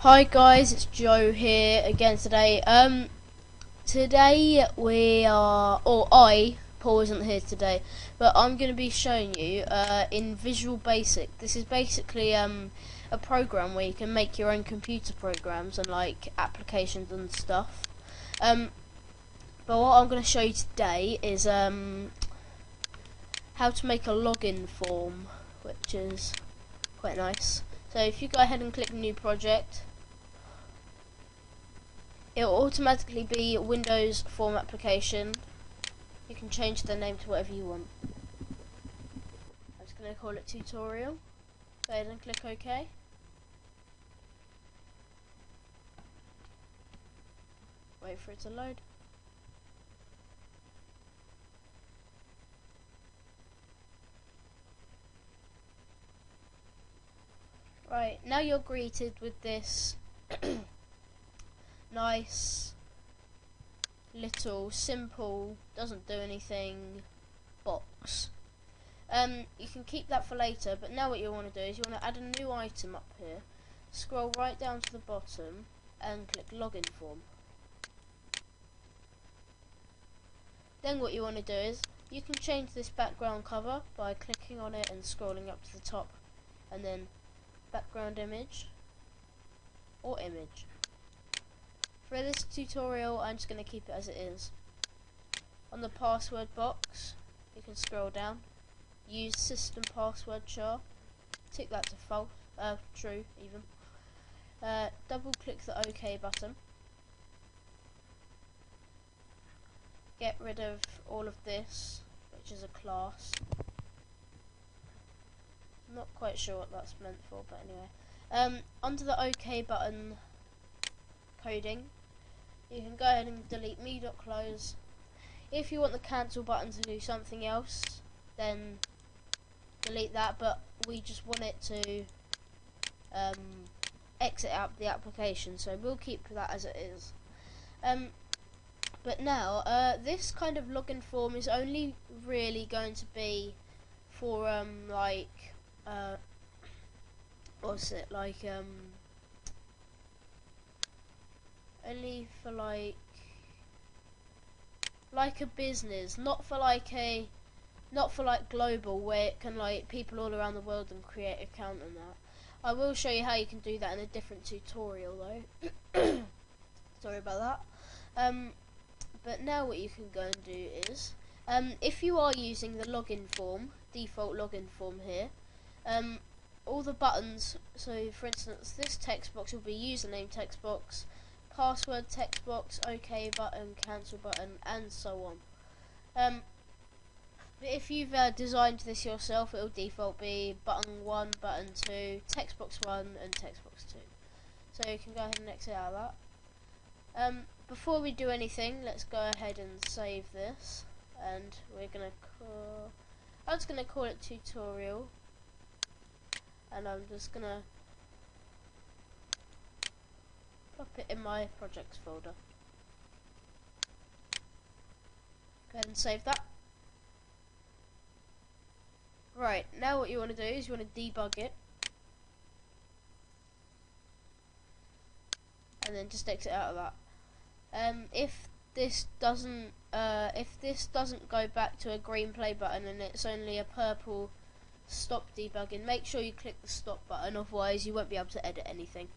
Hi guys, it's Joe here again today. Today we are, or Paul isn't here today, but I'm going to be showing you in Visual Basic. This is basically a program where you can make your own computer programs and like applications and stuff. But what I'm going to show you today is how to make a login form, which is quite nice. So if you go ahead and click New Project, it will automatically be Windows form application. You can change the name to whatever you want. I'm just going to call it tutorial. Go ahead and click OK. Wait for it to load. Right, now you're greeted with this nice little simple, doesn't do anything box. You can keep that for later, but now what you want to do is you want to add a new item up here. Scroll right down to the bottom and click login form. Then what you want to do is you can change this background cover by clicking on it and scrolling up to the top, and then background image or image. For this tutorial, I'm just going to keep it as it is. On the password box, you can scroll down, use system password char, tick that to false, true even. Double click the OK button. Get rid of all of this, which is a class. Not quite sure what that's meant for, but anyway. Under the OK button coding, you can go ahead and delete me.close. If you want the cancel button to do something else, then delete that, but we just want it to exit out the application, so we'll keep that as it is. But now, this kind of login form is only really going to be for what's it like, only for like a business, not for like global, where it can like people all around the world and create an account and that. I will show you how you can do that in a different tutorial though. Sorry about that. But now what you can go and do is, if you are using the login form, default login form here, all the buttons, so for instance this text box will be username text box, password text box, OK button, cancel button, and so on. But if you've designed this yourself, it will default be button 1, button 2, text box 1, and text box 2. So you can go ahead and exit out of that. Before we do anything, let's go ahead and save this, and I'm just gonna call it tutorial, and I'm just gonna pop it in my projects folder. Go ahead and save that. Right, now what you want to do is you want to debug it, and then just exit out of that. If this doesn't go back to a green play button and it's only a purple stop debugging, make sure you click the stop button, otherwise you won't be able to edit anything.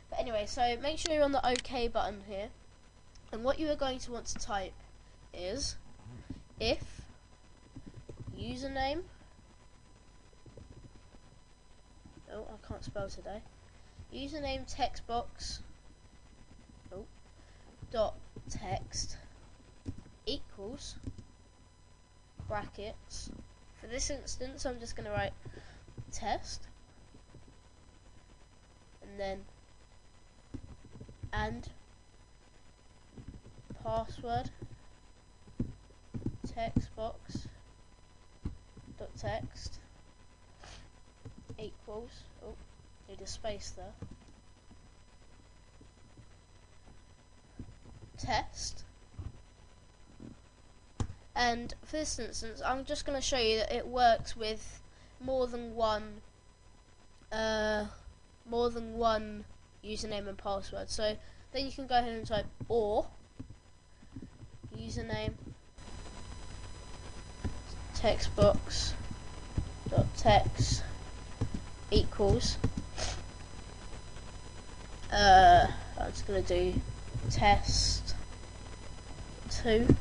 But anyway, so make sure you're on the OK button here, and what you are going to want to type is if username, oh I can't spell today, username text box dot text equals brackets. For this instance I'm just going to write test, and then and password text box dot text equals, oh, need a space there, test. And for this instance I'm just going to show you that it works with more than one username and password. So then you can go ahead and type or username text box dot text equals I'm just gonna do test 2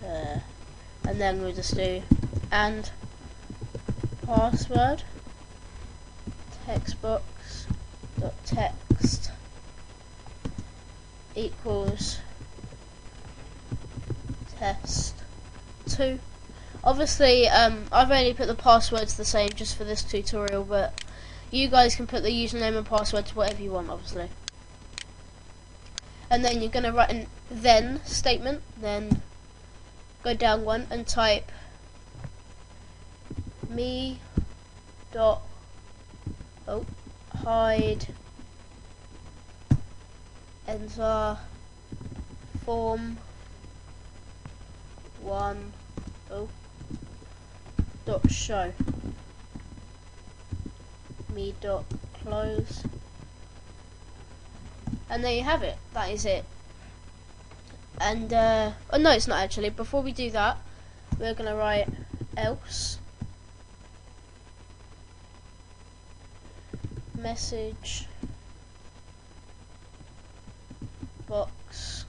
and then we'll just do and password text box dot text equals test 2. Obviously I've only put the passwords the same just for this tutorial, but you guys can put the username and password to whatever you want, obviously. And then you're going to write an then statement, then go down one and type me dot hide enter form 1 dot show me dot close, and there you have it. That is it. And oh no, it's not actually. Before we do that, we're gonna write else message box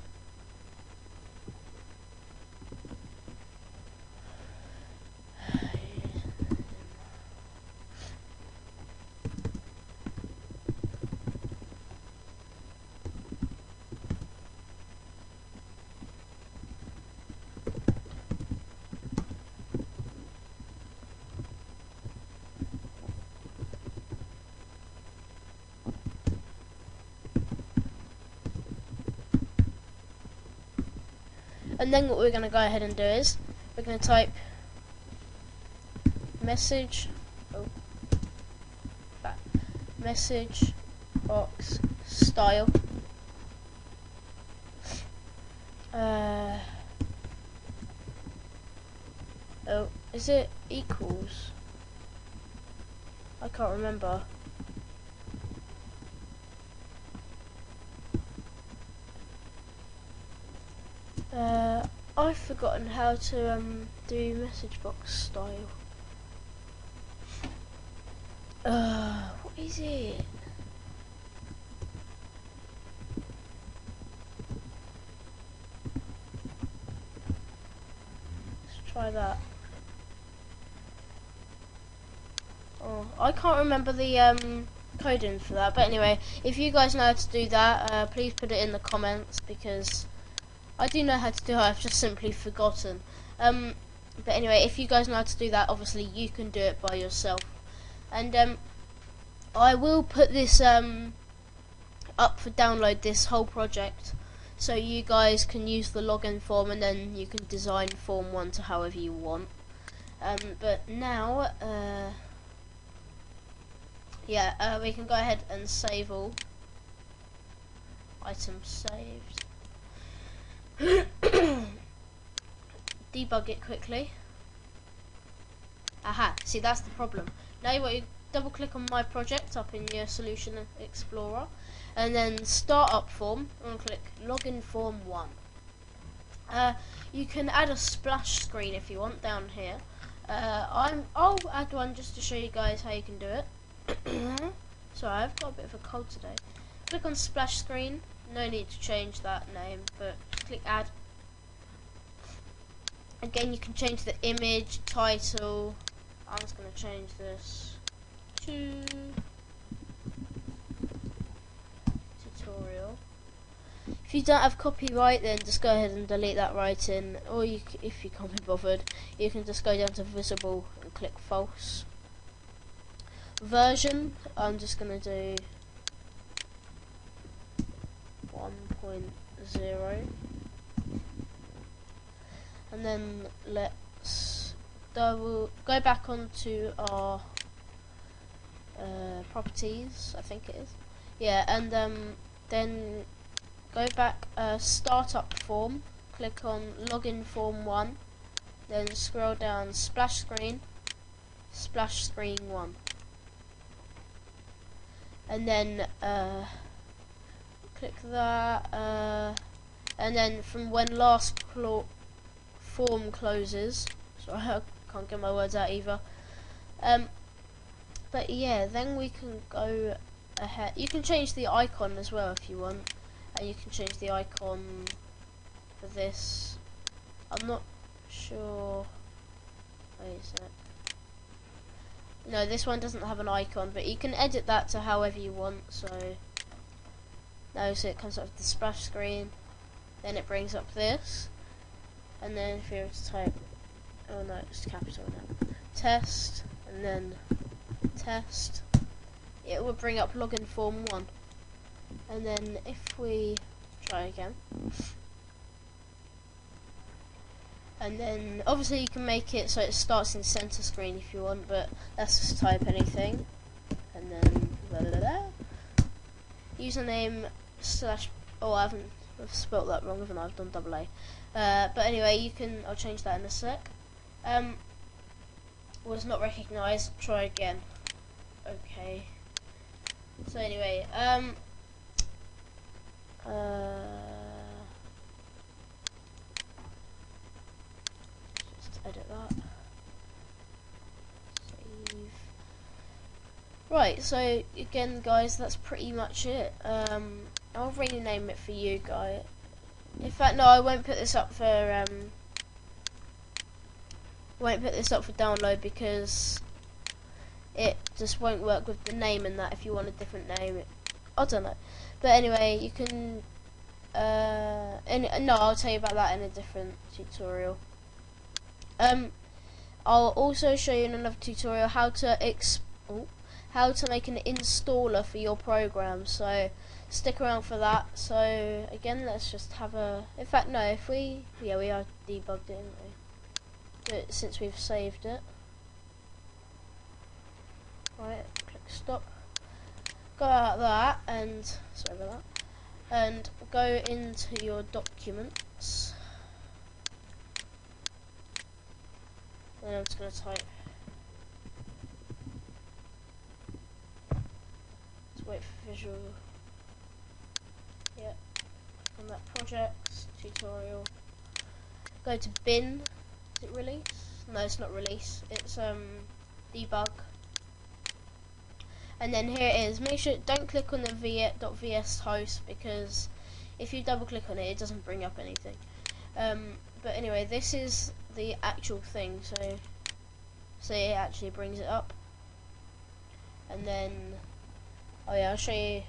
and then what we're going to go ahead and do is we're going to type message message box style is it equals? I can't remember. I've forgotten how to do message box style. What is it? Let's try that. Oh, I can't remember the coding for that, but anyway, if you guys know how to do that, please put it in the comments, because I do know how to do it, I've just simply forgotten. But anyway, if you guys know how to do that, obviously you can do it by yourself. And I will put this up for download, this whole project, so you guys can use the login form, and then you can design form 1 to however you want. But now, we can go ahead and save all items saved. Debug it quickly. Aha, see, that's the problem. Now you want to double click on my project up in your solution explorer, and then start up form, and click login form 1. You can add a splash screen if you want down here. I'll add one just to show you guys how you can do it. Sorry, I've got a bit of a cold today. Click on splash screen. No need to change that name, but click add. Again, you can change the image, title. I'm just going to change this to tutorial. If you don't have copyright, then just go ahead and delete that writing, or if you can't be bothered, you can just go down to visible and click false. Version, I'm just going to do 1.0, and then let's go back onto our properties, I think it is, yeah, and then go back, startup form, click on login form 1, then scroll down splash screen 1. and then click that, and then from when last form closes, sorry I can't get my words out either, but yeah, then we can go ahead. You can change the icon as well if you want, and you can change the icon for this. I'm not sure. Wait a sec. No, this one doesn't have an icon, but you can edit that to however you want. So now, so it comes up with the splash screen, then it brings up this, and then if you were to type, oh no, it's capital now, test, and then test, it will bring up login form 1. And then if we try again, and then obviously you can make it so it starts in center screen if you want, but let's just type anything, and then blah, blah, blah. Username slash, oh I've spelt that wrong, haven't I? I've done double A. But anyway, you can, I'll change that in a sec. Was not recognized, try again. Okay. So anyway, just edit that. Save. Right, so again guys, that's pretty much it. I'll rename it for you guys. In fact, no, I won't put this up for download because it just won't work with the name and that. If you want a different name, I don't know. But anyway, you can no, I'll tell you about that in a different tutorial. I'll also show you in another tutorial how to make an installer for your program, so stick around for that. So again, let's just have a, in fact no, if we, yeah, we are debugged it, didn't we? Do it since we've saved it. Right, click stop, go out of that, and sorry about that, and go into your documents, and I'm just going to type, let's wait for visual, yep, on that projects, tutorial, go to bin, is it release? No, it's not release, it's debug. And then here it is. Make sure, don't click on the .vs host, because if you double click on it, it doesn't bring up anything. But anyway, this is the actual thing, so it actually brings it up. And then, oh yeah, I'll show you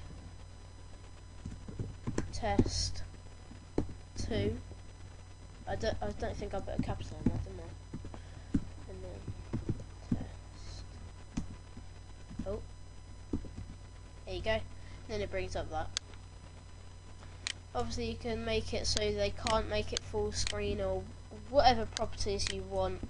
test 2. I don't think I put a capital on that, didn't I? And then test. Oh. There you go. And then it brings up that. Obviously you can make it so they can't make it full screen or whatever properties you want.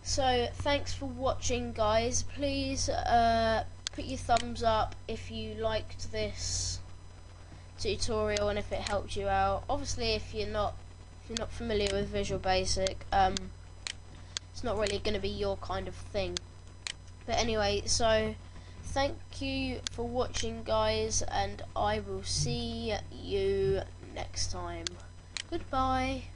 So thanks for watching guys. Please put your thumbs up if you liked this tutorial and if it helped you out. Obviously if you're not familiar with Visual Basic, it's not really going to be your kind of thing. But anyway, so thank you for watching guys, and I will see you next time. Goodbye.